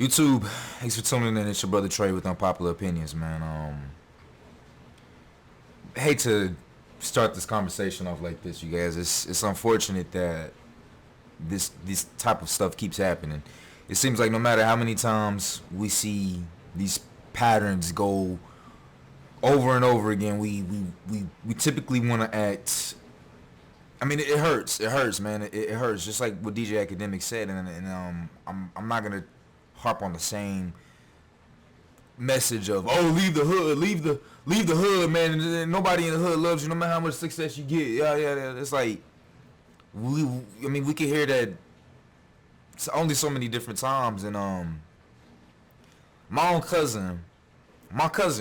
YouTube, thanks for tuning in. It's your brother Trey with Unpopular Opinions, man. Hate to start this conversation off like this, you guys. It's unfortunate that this type of stuff keeps happening. It seems like no matter how many times we see these patterns go over and over again, we typically want to act. I mean, it hurts. It hurts, man. It hurts. Just like what DJ Academic said, and I'm not gonna harp on the same message of leave the hood, leave the hood, man. And nobody in the hood loves you, no matter how much success you get. Yeah. It's like we can hear that only so many different times. And my cousin,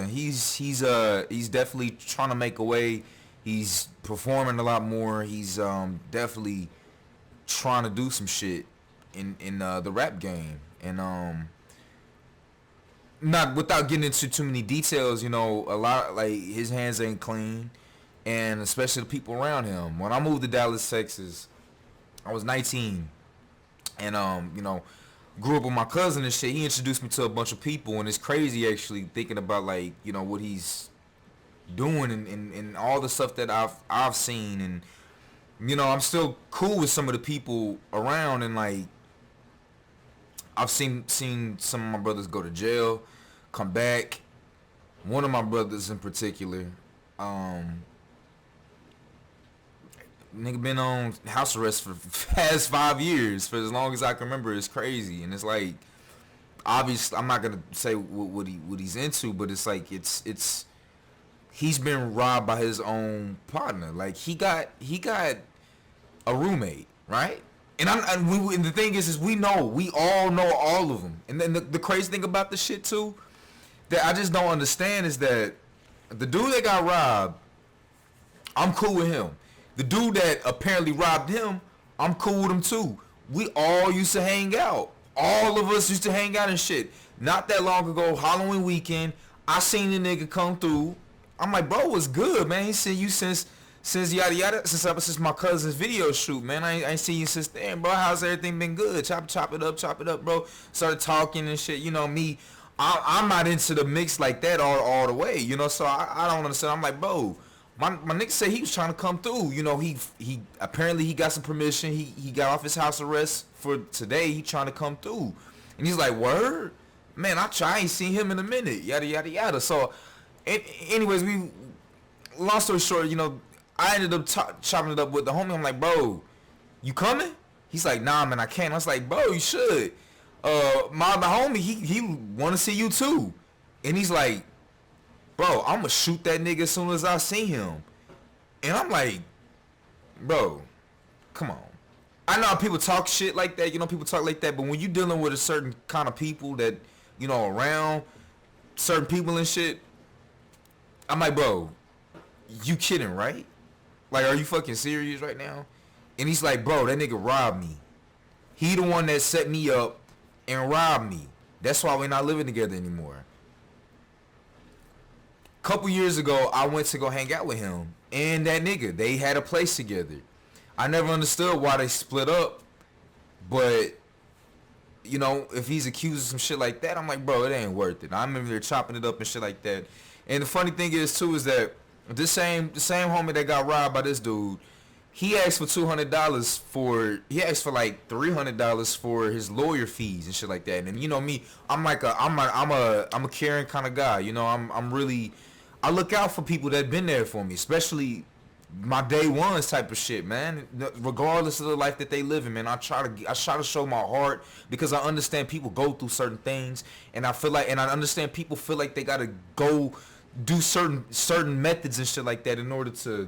he's definitely trying to make a way. He's performing a lot more. He's definitely trying to do some shit in the rap game. And not without getting into too many details, a lot like his hands ain't clean, and especially the people around him. When I moved to Dallas, Texas, I was 19, and grew up with my cousin and shit. He introduced me to a bunch of people, and it's crazy actually thinking about what he's doing and all the stuff that I've seen, and I'm still cool with some of the people around, and I've seen some of my brothers go to jail, come back. One of my brothers in particular, nigga been on house arrest for past 5 years, for as long as I can remember. It's crazy, and it's like, obviously, I'm not gonna say what he's into, but it's like it's he's been robbed by his own partner. Like he got a roommate, right? And and the thing is we all know all of them. And then the crazy thing about the shit too, that I just don't understand, is that the dude that got robbed, I'm cool with him. The dude that apparently robbed him, I'm cool with him too. We all used to hang out. All of us used to hang out and shit. Not that long ago, Halloween weekend, I seen the nigga come through. I'm like, bro, what's good, man? He seen you since yada yada, since my cousin's video shoot, man. I ain't seen you since then, bro. How's everything been? Good. Chop it up, bro. Started talking and shit. Me, I'm not into the mix like that all the way, so I don't understand. I'm like, bro, my nigga said he was trying to come through. He apparently he got some permission. He got off his house arrest for today. He trying to come through, and he's like, word, man. I ain't seen him in a minute. Yada yada yada. So, anyways, long story short, I ended up chopping it up with the homie. I'm like, bro, you coming? He's like, nah, man, I can't. I was like, bro, you should. My other homie, he want to see you too. And he's like, bro, I'm going to shoot that nigga as soon as I see him. And I'm like, bro, come on. I know people talk shit like that. People talk like that. But when you dealing with a certain kind of people that, around certain people and shit, I'm like, bro, you kidding, right? Like, are you fucking serious right now? And he's like, bro, that nigga robbed me. He the one that set me up and robbed me. That's why we're not living together anymore. Couple years ago, I went to go hang out with him and that nigga. They had a place together. I never understood why they split up, but if he's accused of some shit like that, I'm like, bro, it ain't worth it. I remember they're chopping it up and shit like that. And the funny thing is too, is that the same homie that got robbed by this dude, he asked for $200 he asked for like $300 for his lawyer fees and shit like that. And me, I'm a caring kind of guy. I look out for people that been there for me, especially my day ones type of shit, man. Regardless of the life that they live in, man, I try to show my heart, because I understand people go through certain things, and I understand people feel like they gotta go do certain methods and shit like that in order to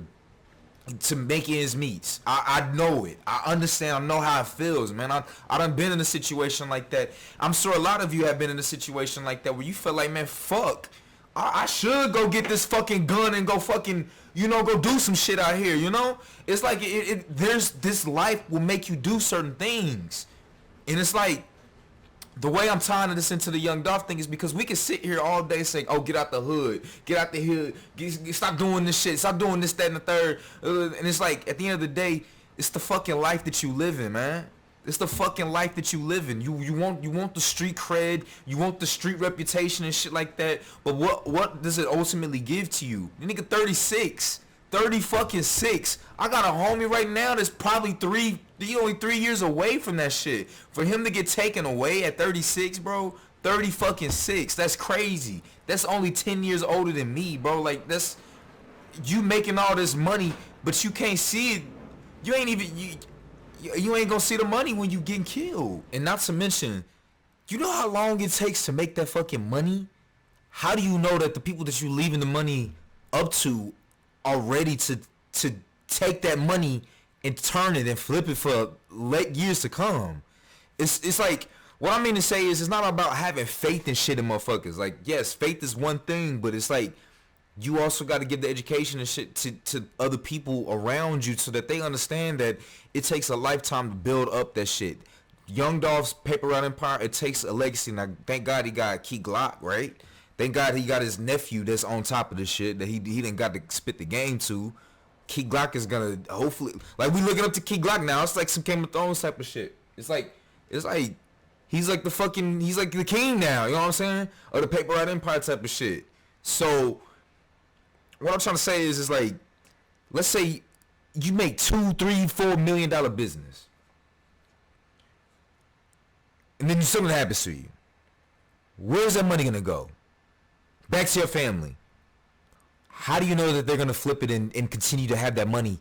make ends meet. I know it. I understand. I know how it feels, man. I done been in a situation like that. I'm sure a lot of you have been in a situation like that where you feel like, man, fuck, I should go get this fucking gun and go fucking, go do some shit out here, It's like there's this life will make you do certain things. And it's like, the way I'm tying this into the Young Dolph thing is because we can sit here all day saying, oh, get out the hood, stop doing this shit, stop doing this, that, and the third. And it's like, at the end of the day, it's the fucking life that you live in, man. It's the fucking life that you live in. You want the street cred, you want the street reputation and shit like that. But what does it ultimately give to you? You nigga 36, 30 fucking 6. I got a homie right now that's probably only 3 years away from that shit. For him to get taken away at 36, bro, 30 fucking 6. That's crazy. That's only 10 years older than me, bro. Like that's you making all this money, but you can't see it. You ain't even you ain't gonna see the money when you getting killed. And not to mention, you know how long it takes to make that fucking money? How do you know that the people that you leaving the money up to are ready to take that money and turn it and flip it for late years to come? It's like, what I mean to say is, it's not about having faith in shit in motherfuckers. Like, yes, faith is one thing, but it's like, you also got to give the education and shit to other people around you so that they understand that it takes a lifetime to build up that shit. Young Dolph's paper route empire, it takes a legacy. Now, thank God he got Key Glock, right? Thank God he got his nephew that's on top of this shit that he didn't got to spit the game to. Key Glock is gonna hopefully, like, we looking up to Key Glock now. It's like some Game of Thrones type of shit. It's like he's like the king now. You know what I'm saying? Or the paper route empire type of shit. So what I'm trying to say is like, let's say you make $2, $3, $4 million business, and then something happens to you. Where's that money gonna go? Back to your family. How do you know that they're gonna flip it and continue to have that money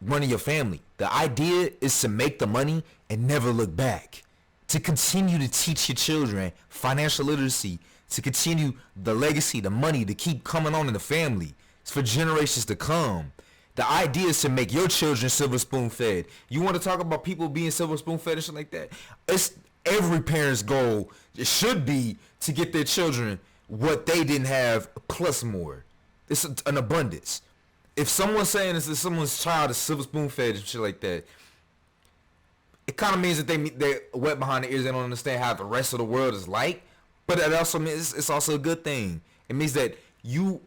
running your family? The idea is to make the money and never look back. To continue to teach your children financial literacy, to continue the legacy, the money to keep coming on in the family. It's for generations to come. The idea is to make your children silver spoon fed. You want to talk about people being silver spoon fed and shit like that? It's every parent's goal. It should be to get their children what they didn't have plus more. It's an abundance. If someone's saying this is someone's child is silver spoon fed and shit like that, it kind of means that they're wet behind the ears. They don't understand how the rest of the world is like. But it also means it's also a good thing. It means that your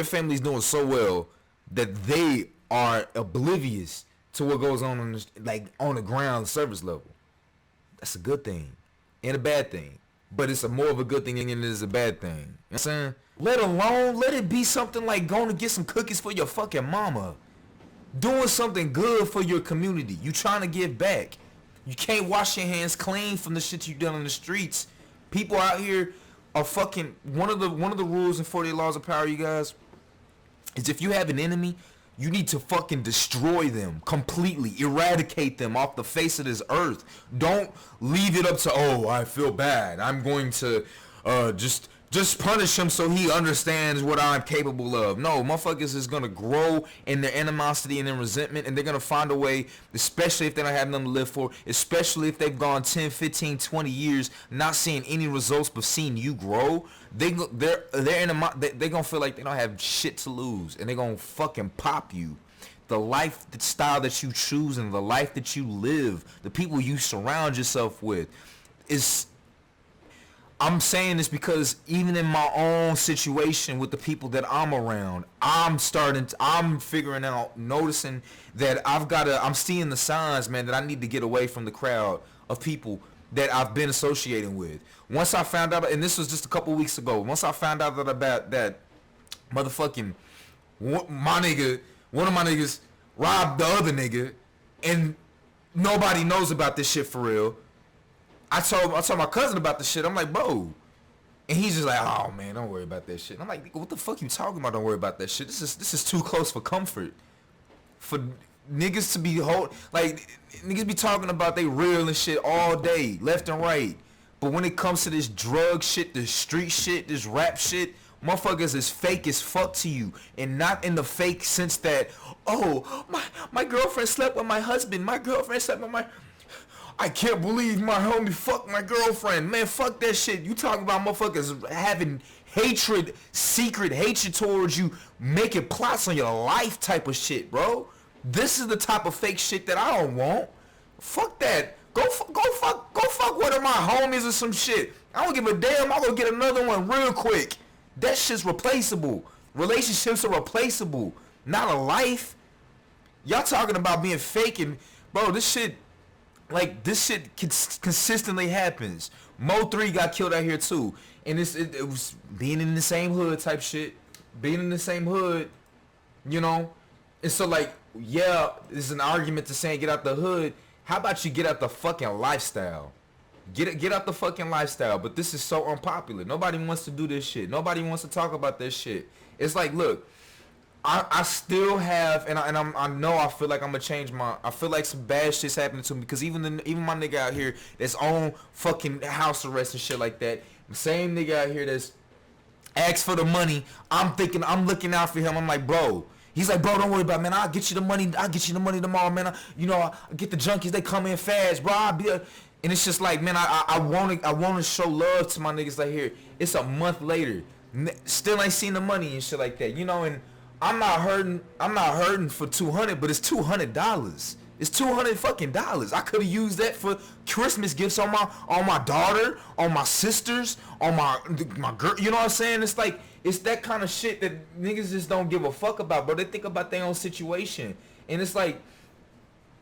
family's doing so well that they are oblivious to what goes on on the ground service level. That's a good thing and a bad thing. But it's more of a good thing than it is a bad thing. You know what I'm saying? Let it be something like going to get some cookies for your fucking mama. Doing something good for your community. You trying to give back. You can't wash your hands clean from the shit you done in the streets. People out here are fucking, one of the rules in 48 Laws of Power, you guys, is if you have an enemy, you need to fucking destroy them completely, eradicate them off the face of this earth. Don't leave it up to, oh, I feel bad, I'm going to just punish him so he understands what I'm capable of. No, motherfuckers is gonna grow in their animosity and their resentment, and they're gonna find a way, especially if they don't have nothing to live for, especially if they've gone 10, 15, 20 years not seeing any results but seeing you grow. They're gonna feel like they don't have shit to lose, and they're gonna fucking pop you. The lifestyle that you choose and the life that you live, the people you surround yourself with, is. I'm saying this because even in my own situation with the people that I'm around, I'm figuring out, noticing that I'm seeing the signs, man, that I need to get away from the crowd of people that I've been associating with. Once I found out, and this was just a couple weeks ago, once I found out that motherfucking one of my niggas robbed the other nigga, and nobody knows about this shit for real. I told my cousin about the shit. I'm like, bro. And he's just like, oh, man, don't worry about that shit. And I'm like, what the fuck you talking about? Don't worry about that shit. This is too close for comfort. For niggas to be niggas be talking about they real and shit all day, left and right. But when it comes to this drug shit, this street shit, this rap shit, motherfuckers is fake as fuck to you. And not in the fake sense that, oh, my girlfriend slept with my husband. My girlfriend slept with my... I can't believe my homie fucked my girlfriend. Man, fuck that shit. You talking about motherfuckers having hatred, secret hatred towards you, making plots on your life type of shit, bro. This is the type of fake shit that I don't want. Fuck that. Go fuck one of my homies or some shit. I don't give a damn. I'm gonna get another one real quick. That shit's replaceable. Relationships are replaceable, not a life. Y'all talking about being fake and, bro, this shit... Like, this shit consistently happens. Mo3 got killed out here too, and it was being in the same hood type shit, being in the same hood, you know. And so like, yeah, there's an argument to saying get out the hood. How about you get out the fucking lifestyle? Get out the fucking lifestyle. But this is so unpopular. Nobody wants to do this shit. Nobody wants to talk about this shit. It's like, look, I still have, I know I feel like I'm gonna change I feel like some bad shit's happening to me, because even my nigga out here that's on fucking house arrest and shit like that, the same nigga out here that's asked for the money, I'm looking out for him. I'm like, bro. He's like, bro, don't worry about it, man. I'll get you the money. I'll get you the money tomorrow, man. I get the junkies. They come in fast, bro. And it's just like, man, I want to show love to my niggas like here. It's a month later, still ain't seen the money and shit like that, you know. And I'm not hurting for $200, but it's $200. It's $200 fucking dollars. I could have used that for Christmas gifts on my daughter, on my sisters, on my girl. You know what I'm saying? It's like, it's that kind of shit that niggas just don't give a fuck about, bro. They think about their own situation, and it's like,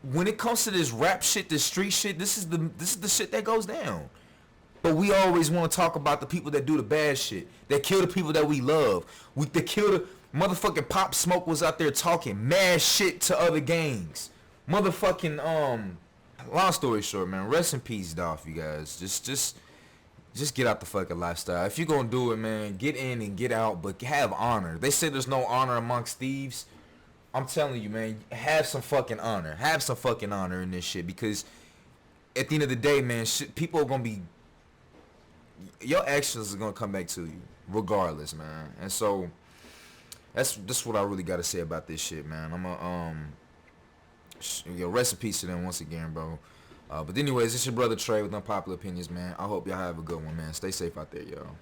when it comes to this rap shit, this street shit, this is the shit that goes down. But we always want to talk about the people that do the bad shit, that kill the people that we love. That kill the motherfucking Pop Smoke was out there talking mad shit to other gangs. Motherfucking long story short, man, rest in peace, Dolph, you guys. Just get out the fucking lifestyle. If you're gonna do it, man, get in and get out, but have honor. They say there's no honor amongst thieves. I'm telling you, man, have some fucking honor. Have some fucking honor in this shit, because at the end of the day, man, people are gonna be, your actions are gonna come back to you regardless, man. And so that's what I really gotta say about this shit, man. I'm a rest in peace to them once again, bro. But anyways, it's your brother Trey with Unpopular Opinions, man. I hope y'all have a good one, man. Stay safe out there, y'all.